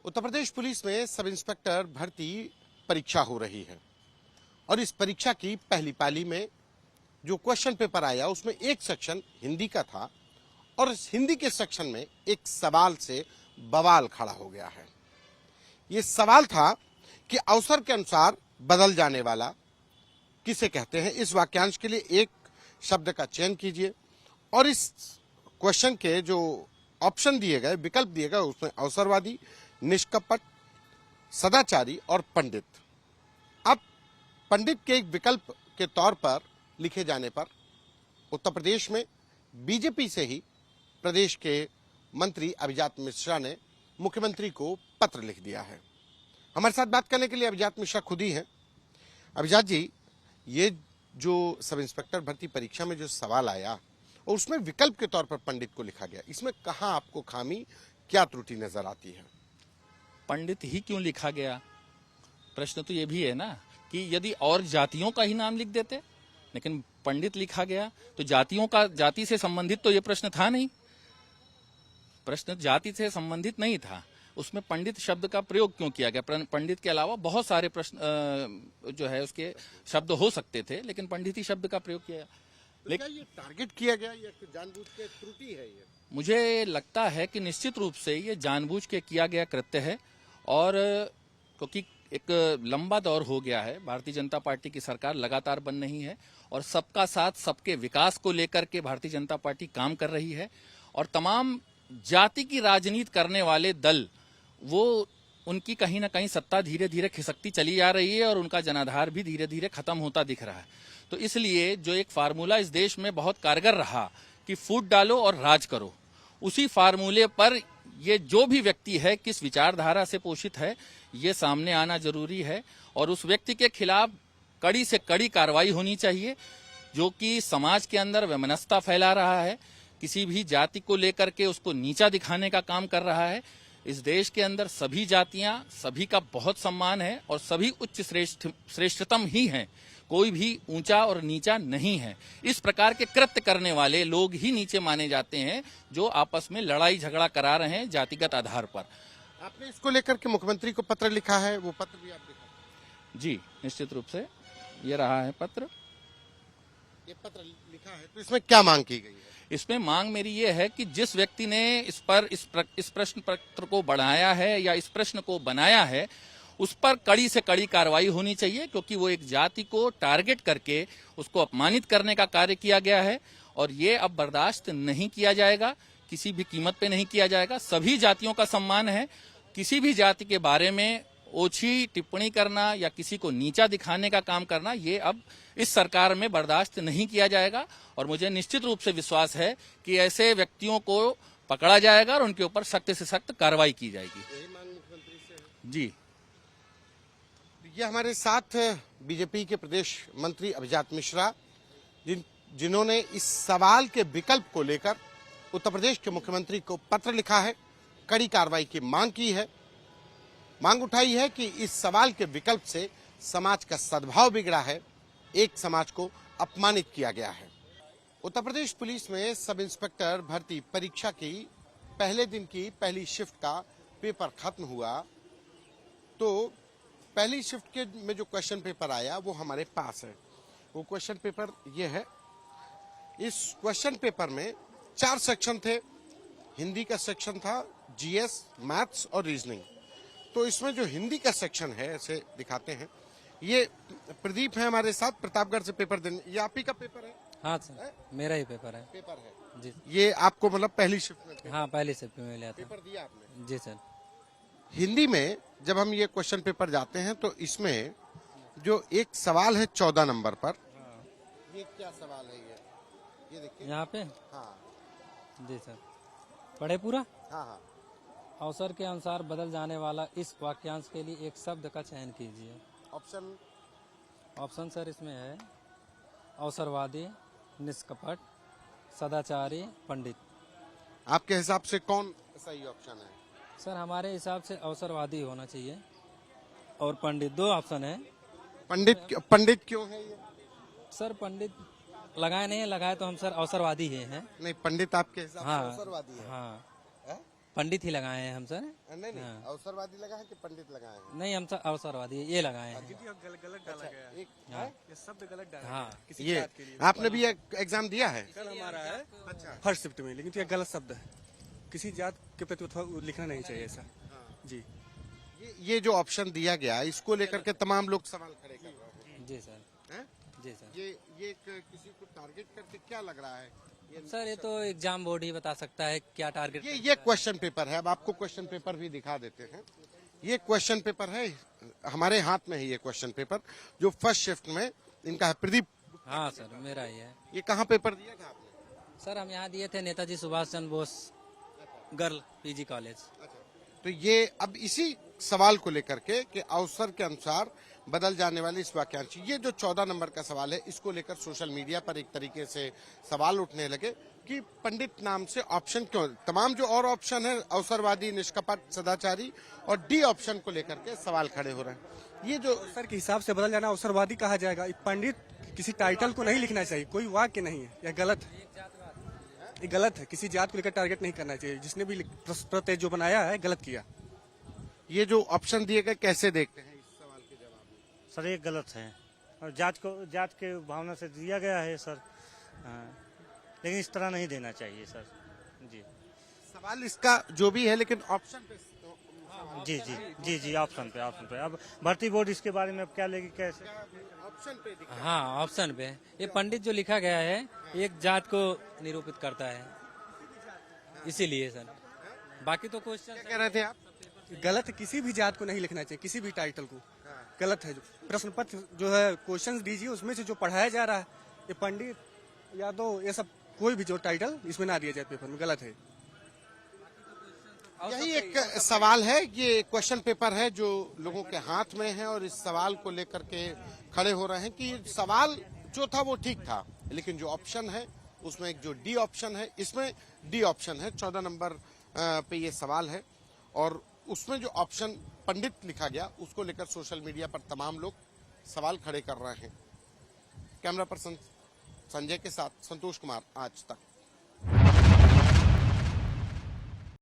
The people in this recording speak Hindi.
उत्तर प्रदेश पुलिस में सब इंस्पेक्टर भर्ती परीक्षा हो रही है और इस परीक्षा की पहली पाली में जो क्वेश्चन पेपर आया उसमें एक सेक्शन हिंदी का था और इस हिंदी के सेक्शन में एक सवाल से बवाल खड़ा हो गया है। ये सवाल था कि अवसर के अनुसार बदल जाने वाला किसे कहते हैं। इस वाक्यांश के लिए एक शब्द का चयन कीजिए और इस क्वेश्चन के जो ऑप्शन दिए गए, विकल्प दिए गए, उसमें अवसरवादी, निष्कपट, सदाचारी और पंडित। अब पंडित के एक विकल्प के तौर पर लिखे जाने पर उत्तर प्रदेश में बीजेपी से ही प्रदेश के मंत्री अभिजात मिश्रा ने मुख्यमंत्री को पत्र लिख दिया है। हमारे साथ बात करने के लिए अभिजात मिश्रा खुद ही हैं। अभिजात जी, ये जो सब इंस्पेक्टर भर्ती परीक्षा में जो सवाल आया और उसमें विकल्प के तौर पर पंडित को लिखा गया, इसमें कहाँ आपको खामी, क्या त्रुटि नजर आती है? पंडित ही क्यों लिखा गया? प्रश्न तो ये भी है ना कि यदि और जातियों का ही नाम लिख देते, लेकिन पंडित लिखा गया तो जाति से संबंधित तो ये प्रश्न था नहीं। प्रश्न जाति से संबंधित नहीं था, उसमें पंडित शब्द का प्रयोग क्यों किया गया? पंडित के अलावा बहुत सारे प्रश्न जो है उसके शब्द हो सकते थे, लेकिन पंडित ही शब्द का प्रयोग किया। लेकिन ये टारगेट किया गया या जानबूझ के त्रुटि है? ये मुझे लगता है कि निश्चित रूप से ये जानबूझ के किया गया कृत्य है और क्योंकि एक लंबा दौर हो गया है, भारतीय जनता पार्टी की सरकार लगातार बन रही है और सबका साथ सबके विकास को लेकर के भारतीय जनता पार्टी काम कर रही है और तमाम जाति की राजनीति करने वाले दल वो उनकी कहीं ना कहीं सत्ता धीरे धीरे खिसकती चली जा रही है और उनका जनाधार भी धीरे धीरे खत्म होता दिख रहा है। तो इसलिए जो एक फार्मूला इस देश में बहुत कारगर रहा कि फूट डालो और राज करो, उसी फार्मूले पर ये जो भी व्यक्ति है किस विचारधारा से पोषित है ये सामने आना जरूरी है और उस व्यक्ति के खिलाफ कड़ी से कड़ी कार्रवाई होनी चाहिए जो कि समाज के अंदर वैमनस्यता फैला रहा है, किसी भी जाति को लेकर के उसको नीचा दिखाने का काम कर रहा है। इस देश के अंदर सभी जातियां, सभी का बहुत सम्मान है और सभी उच्च श्रेष्ठतम ही हैं, कोई भी ऊंचा और नीचा नहीं है। इस प्रकार के कृत्य करने वाले लोग ही नीचे माने जाते हैं जो आपस में लड़ाई झगड़ा करा रहे हैं जातिगत आधार पर। आपने इसको लेकर के मुख्यमंत्री को पत्र लिखा है, वो पत्र भी आप लिखा? जी, निश्चित रूप से ये रहा है पत्र। ये पत्र लिखा है तो इसमें क्या मांग की गई है? इसमें मांग मेरी ये है कि जिस व्यक्ति ने इस प्रश्न पत्र को बढ़ाया है या इस प्रश्न को बनाया है उस पर कड़ी से कड़ी कार्रवाई होनी चाहिए क्योंकि वो एक जाति को टारगेट करके उसको अपमानित करने का कार्य किया गया है और ये अब बर्दाश्त नहीं किया जाएगा, किसी भी कीमत पे नहीं किया जाएगा। सभी जातियों का सम्मान है, किसी भी जाति के बारे में ओछी टिप्पणी करना या किसी को नीचा दिखाने का काम करना ये अब इस सरकार में बर्दाश्त नहीं किया जाएगा और मुझे निश्चित रूप से विश्वास है कि ऐसे व्यक्तियों को पकड़ा जाएगा और उनके ऊपर सख्त से सख्त कार्रवाई की जाएगी। यही मांग मुख्यमंत्री से है? जी। ये हमारे साथ बीजेपी के प्रदेश मंत्री अभिजात मिश्रा जिन्होंने इस सवाल के विकल्प को लेकर उत्तर प्रदेश के मुख्यमंत्री को पत्र लिखा है, कड़ी कार्रवाई की मांग की है, मांग उठाई है कि इस सवाल के विकल्प से समाज का सद्भाव बिगड़ा है, एक समाज को अपमानित किया गया है। उत्तर प्रदेश पुलिस में सब इंस्पेक्टर भर्ती परीक्षा की पहले दिन की पहली शिफ्ट का पेपर खत्म हुआ तो पहली शिफ्ट के में जो क्वेश्चन पेपर आया वो हमारे पास है। वो क्वेश्चन पेपर ये है। इस क्वेश्चन पेपर में 4 सेक्शन थे। हिंदी का सेक्शन था, जीएस, मैथ्स और रीजनिंग। तो इसमें जो हिंदी का सेक्शन है, ऐसे दिखाते हैं, ये प्रदीप है हमारे साथ, प्रतापगढ़ से पेपर देने। ये आप ही का पेपर है? हाँ सर, मेरा ही पेपर है। पेपर है जी। ये आपको मतलब पहली शिफ्ट में? हाँ, पहली शिफ्ट में लिया था। पेपर दिया आपने? जी सर। हिंदी में जब हम ये क्वेश्चन पेपर जाते हैं तो इसमें जो एक सवाल है 14 नंबर पर, ये क्या सवाल है? ये देखिए यहाँ पे। हाँ जी सर, पढ़े पूरा। हाँ हाँ। अवसर के अनुसार बदल जाने वाला इस वाक्यांश के लिए एक शब्द का चयन कीजिए। ऑप्शन सर इसमें है अवसरवादी, निष्कपट, सदाचारी, पंडित। आपके हिसाब से कौन सही ऑप्शन है? सर हमारे हिसाब से अवसरवादी होना चाहिए और पंडित। 2 ऑप्शन है। पंडित क्यों है ये? सर पंडित लगाए नहीं है, लगाए तो हम सर अवसरवादी ही हैं। नहीं, पंडित आपके हिसाब हाँ, से अवसरवादी है? हाँ, पंडित ही लगाए हैं हम सर। नहीं नहीं, हाँ। अवसरवादी लगा है कि पंडित लगाए हैं? नहीं, हम सर अवसरवादी ये लगाए हैं। गलत डाला गया है, एक हाँ। ये शब्द गलत डाला हाँ। गया है किसी ये जात के लिए। आपने भी एक एग्जाम दिया है? कल हमारा है अच्छा। फर्स्ट शिफ्ट में, लेकिन तो ये गलत शब्द है, किसी जात के प्रति लिखना नहीं चाहिए ऐसा। जी ये जो ऑप्शन दिया गया इसको लेकर के तमाम लोग सवाल खड़े कर रहे हैं। जी सर। हैं? जी सर। ये किसी को टारगेट करके क्या लग रहा है? सर ये तो एग्जाम बोर्ड ही बता सकता है क्या टारगेट। ये क्वेश्चन पेपर है। अब आपको क्वेश्चन पेपर भी दिखा देते हैं। ये क्वेश्चन पेपर है, हमारे हाथ में है ये क्वेश्चन पेपर जो फर्स्ट शिफ्ट में इनका है। प्रदीप, हाँ सर, मेरा ही है। ये कहाँ पेपर दिया था आपने? सर हम यहाँ दिए थे Netaji Subhash Chandra Bose girl PG college. तो ये अब इसी सवाल को लेकर के कि अवसर के अनुसार बदल जाने वाली इस वाक्यांश, ये जो 14 नंबर का सवाल है, इसको लेकर सोशल मीडिया पर एक तरीके से सवाल उठने लगे कि पंडित नाम से ऑप्शन क्यों, तमाम जो और ऑप्शन है अवसरवादी, निष्कपट, सदाचारी और डी ऑप्शन को लेकर के सवाल खड़े हो रहे हैं। ये जो सर के हिसाब से बदल जाना अवसरवादी कहा जाएगा। ये पंडित किसी टाइटल को नहीं लिखना चाहिए, कोई वाक्य नहीं है, यह गलत है, ये गलत है। किसी जात को लेकर टारगेट नहीं करना चाहिए। जिसने भी प्रत्यय जो बनाया है गलत किया। ये जो ऑप्शन दिए गए कैसे देखते हैं इस सवाल के जवाब में? सर ये गलत है और जात के भावना से दिया गया है सर। हाँ, लेकिन इस तरह नहीं देना चाहिए सर। जी सवाल इसका जो भी है, लेकिन ऑप्शन पे जी जी जी जी ऑप्शन पे अब भर्ती बोर्ड इसके बारे में अब क्या लेगी, कैसे? ऑप्शन पे दिखा। हाँ ऑप्शन पे ये पंडित जो लिखा गया है एक जात को निरूपित करता है, इसीलिए सर। बाकी तो क्या क्वेश्चन कह रहे थे आप? गलत है, किसी भी जात को नहीं लिखना चाहिए, किसी भी टाइटल को। गलत है। जो प्रश्न पत्र जो है क्वेश्चन दीजिए, उसमें से जो पढ़ाया जा रहा है ये पंडित यादव ये सब कोई भी जो टाइटल इसमें ना दिया जाए पेपर में, गलत है। यही एक सवाल है। ये क्वेश्चन पेपर है जो लोगों के हाथ में है और इस सवाल को लेकर के खड़े हो रहे हैं कि सवाल जो था वो ठीक था, लेकिन जो ऑप्शन है उसमें एक जो डी ऑप्शन है, इसमें डी ऑप्शन है 14 नंबर पे ये सवाल है और उसमें जो ऑप्शन पंडित लिखा गया उसको लेकर सोशल मीडिया पर तमाम लोग सवाल खड़े कर रहे हैं। कैमरा पर्सन संजय के साथ संतोष कुमार, आज तक।